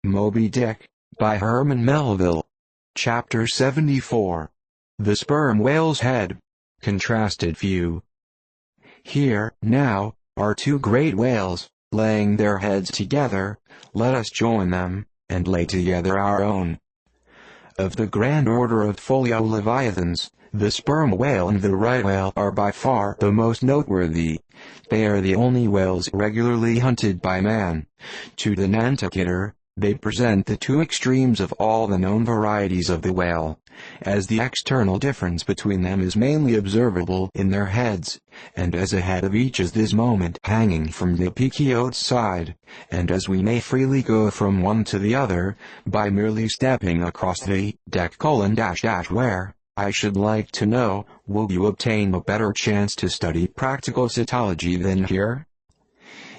Moby-Dick, by Herman Melville. Chapter 74. The Sperm Whale's Head. Contrasted View. Here, now, are two great whales, laying their heads together. Let us join them, and lay together our own. Of the grand order of folio leviathans, the sperm whale and the right whale are by far the most noteworthy. They are the only whales regularly hunted by man. To the Nantucketer, they present the two extremes of all the known varieties of the whale, as the external difference between them is mainly observable in their heads, and as a head of each is this moment hanging from the Pequod's side, and as we may freely go from one to the other, by merely stepping across the deck: where, I should like to know, will you obtain a better chance to study practical cetology than here?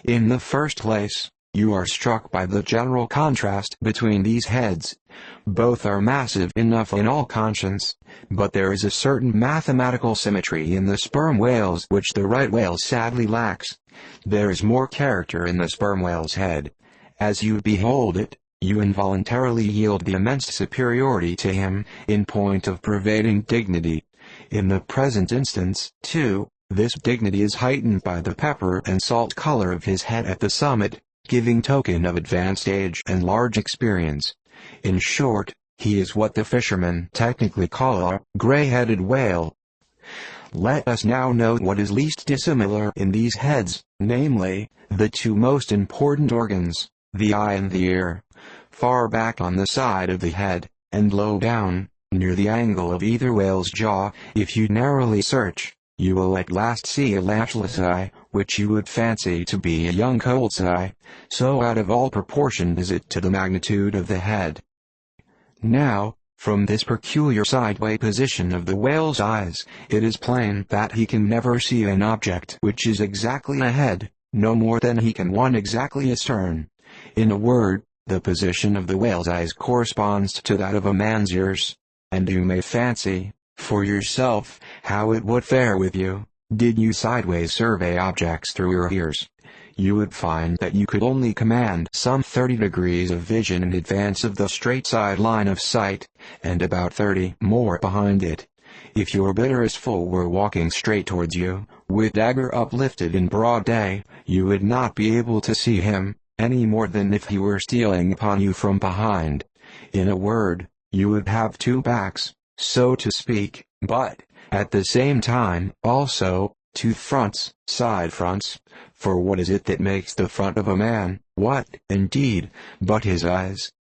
In the first place, you are struck by the general contrast between these heads. Both are massive enough in all conscience, but there is a certain mathematical symmetry in the sperm whales which the right whale sadly lacks. There is more character in the sperm whale's head. As you behold it, you involuntarily yield the immense superiority to him in point of pervading dignity. In the present instance, too, this dignity is heightened by the pepper and salt color of his head at the summit, giving token of advanced age and large experience. In short, he is what the fishermen technically call a gray-headed whale. Let us now note what is least dissimilar in these heads, namely, the two most important organs, the eye and the ear. Far back on the side of the head, and low down, near the angle of either whale's jaw, if you narrowly search, you will at last see a lashless eye, which you would fancy to be a young colt's eye, so out of all proportion is it to the magnitude of the head. Now, from this peculiar sideway position of the whale's eyes, it is plain that he can never see an object which is exactly a head, no more than he can one exactly astern. In a word, the position of the whale's eyes corresponds to that of a man's ears, and you may fancy, for yourself, how it would fare with you, did you sideways survey objects through your ears. You would find that you could only command some 30 degrees of vision in advance of the straight side line of sight, and about 30 more behind it. If your bitterest foe were walking straight towards you, with dagger uplifted in broad day, you would not be able to see him, any more than if he were stealing upon you from behind. In a word, you would have two backs, so to speak, but, at the same time, also, two fronts, side fronts, for what is it that makes the front of a man? What, indeed, but his eyes?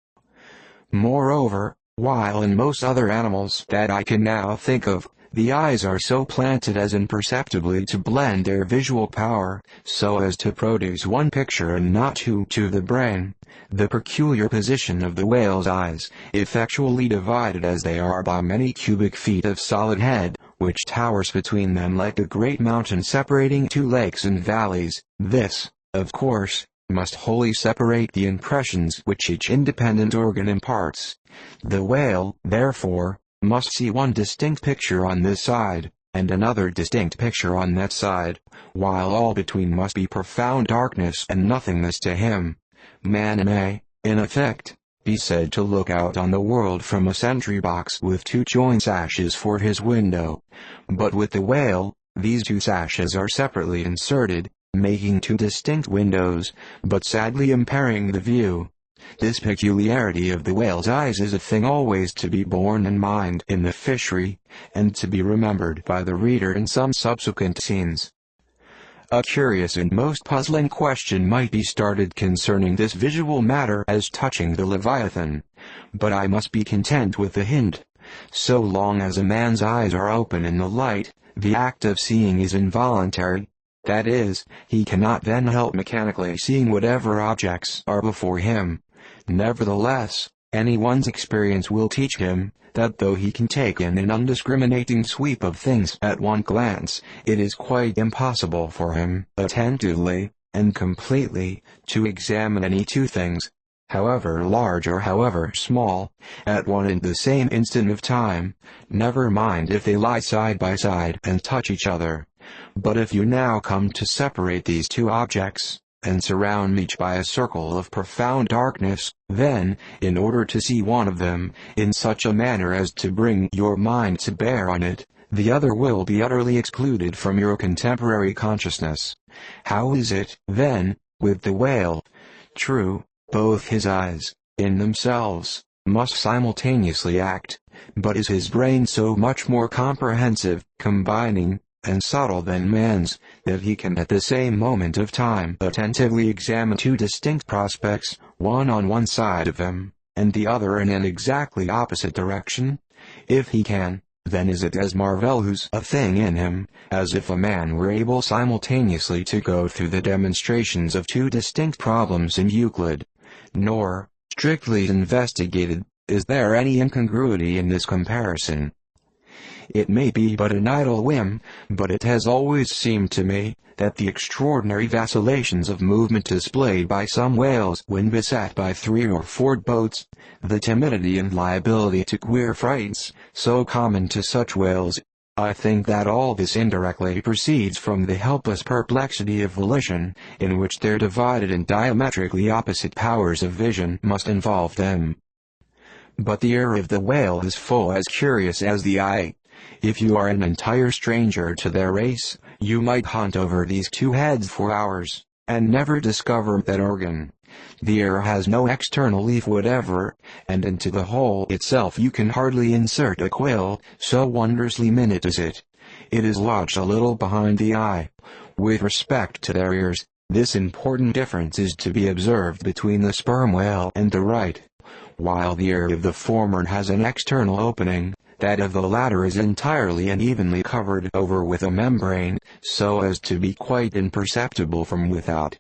Moreover, while in most other animals that I can now think of, the eyes are so planted as imperceptibly to blend their visual power, so as to produce one picture and not two to the brain, the peculiar position of the whale's eyes, effectually divided as they are by many cubic feet of solid head, which towers between them like a great mountain separating two lakes and valleys, this, of course, must wholly separate the impressions which each independent organ imparts. The whale, therefore, must see one distinct picture on this side, and another distinct picture on that side, while all between must be profound darkness and nothingness to him. Man may, in effect, be said to look out on the world from a sentry box with two joint sashes for his window. But with the whale, these two sashes are separately inserted, making two distinct windows, but sadly impairing the view. This peculiarity of the whale's eyes is a thing always to be borne in mind in the fishery, and to be remembered by the reader in some subsequent scenes. A curious and most puzzling question might be started concerning this visual matter as touching the leviathan, but I must be content with the hint. So long as a man's eyes are open in the light, the act of seeing is involuntary. That is, he cannot then help mechanically seeing whatever objects are before him. Nevertheless, anyone's experience will teach him that though he can take in an undiscriminating sweep of things at one glance, it is quite impossible for him, attentively, and completely, to examine any two things, however large or however small, at one and the same instant of time, never mind if they lie side by side and touch each other. But if you now come to separate these two objects, and surround each by a circle of profound darkness. Then, in order to see one of them, in such a manner as to bring your mind to bear on it, the other will be utterly excluded from your contemporary consciousness. How is it, then, with the whale? True, both his eyes, in themselves, must simultaneously act, but is his brain so much more comprehensive, combining, and subtle than man's, that he can at the same moment of time attentively examine two distinct prospects, one on one side of him, and the other in an exactly opposite direction? If he can, then is it as marvellous a thing in him, as if a man were able simultaneously to go through the demonstrations of two distinct problems in Euclid. Nor, strictly investigated, is there any incongruity in this comparison. It may be but an idle whim, but it has always seemed to me, that the extraordinary vacillations of movement displayed by some whales when beset by 3 or 4 boats, the timidity and liability to queer frights, so common to such whales, I think that all this indirectly proceeds from the helpless perplexity of volition, in which their divided and diametrically opposite powers of vision must involve them. But the ear of the whale is full as curious as the eye. If you are an entire stranger to their race, you might hunt over these two heads for hours, and never discover that organ. The ear has no external leaf whatever, and into the hole itself you can hardly insert a quill, so wondrously minute is it. It is lodged a little behind the eye. With respect to their ears, this important difference is to be observed between the sperm whale and the right. While the ear of the former has an external opening, that of the latter is entirely and evenly covered over with a membrane, so as to be quite imperceptible from without.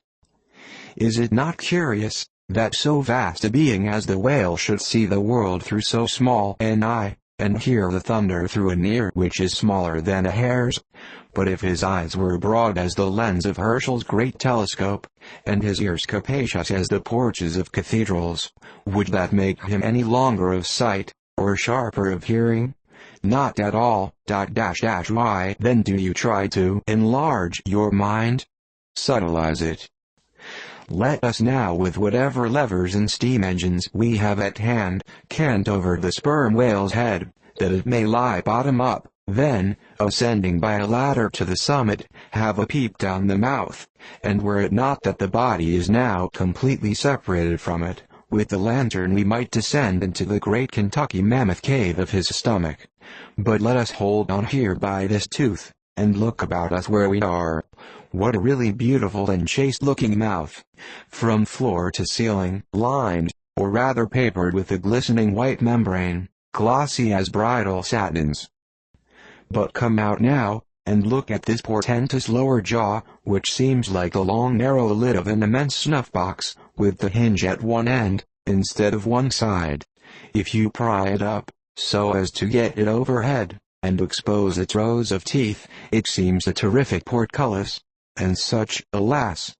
Is it not curious, that so vast a being as the whale should see the world through so small an eye, and hear the thunder through an ear which is smaller than a hare's? But if his eyes were broad as the lens of Herschel's great telescope, and his ears capacious as the porches of cathedrals, would that make him any longer of sight, or sharper of hearing? Not at all. Why then do you try to enlarge your mind? Subtilize it. Let us now, with whatever levers and steam engines we have at hand, cant over the sperm whale's head, that it may lie bottom up, then, ascending by a ladder to the summit, have a peep down the mouth, and were it not that the body is now completely separated from it, with the lantern we might descend into the great Kentucky mammoth cave of his stomach. But let us hold on here by this tooth, and look about us where we are. What a really beautiful and chaste-looking mouth! From floor to ceiling, lined, or rather papered with a glistening white membrane, glossy as bridal satins. But come out now, and look at this portentous lower jaw, which seems like the long narrow lid of an immense snuff-box, with the hinge at one end, instead of one side. If you pry it up, so as to get it overhead, and expose its rows of teeth, it seems a terrific portcullis, and such, alas!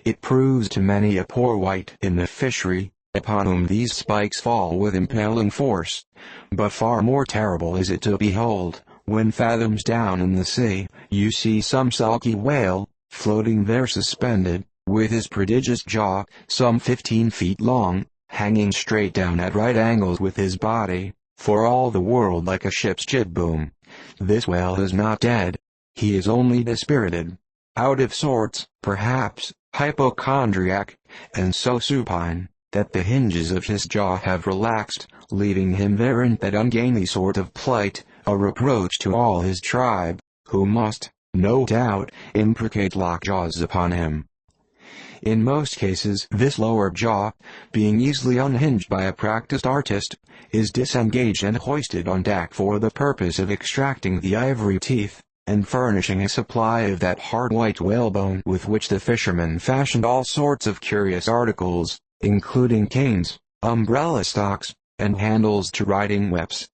It proves to many a poor wight in the fishery, upon whom these spikes fall with impaling force. But far more terrible is it to behold, when fathoms down in the sea, you see some sulky whale, floating there suspended, with his prodigious jaw, some 15 feet long, hanging straight down at right angles with his body, for all the world like a ship's jib-boom. This whale is not dead. He is only dispirited, out of sorts, perhaps, hypochondriac, and so supine, that the hinges of his jaw have relaxed, leaving him there in that ungainly sort of plight, a reproach to all his tribe, who must, no doubt, imprecate lockjaws upon him. In most cases this lower jaw, being easily unhinged by a practiced artist, is disengaged and hoisted on deck for the purpose of extracting the ivory teeth, and furnishing a supply of that hard white whalebone with which the fishermen fashioned all sorts of curious articles, including canes, umbrella stocks, and handles to riding whips.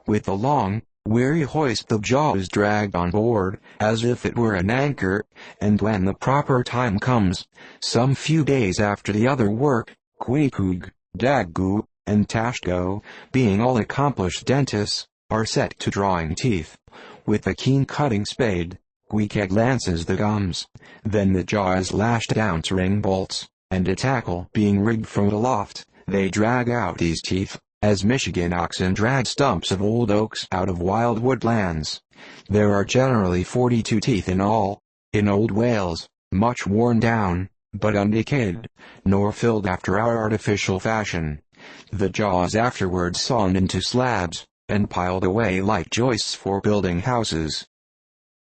With the long, weary hoist the jaw is dragged on board, as if it were an anchor, and when the proper time comes, some few days after the other work, Pequod, Daggoo, and Tashgo, being all accomplished dentists, are set to drawing teeth, with a keen cutting spade, Pequod lances the gums. Then the jaw is lashed down to ring bolts, and a tackle being rigged from aloft, they drag out these teeth, as Michigan oxen drag stumps of old oaks out of wild woodlands. There are generally 42 teeth in all. In old whales, much worn down, but undecayed, nor filled after our artificial fashion. The jaw is afterwards sawn into slabs, and piled away like joists for building houses.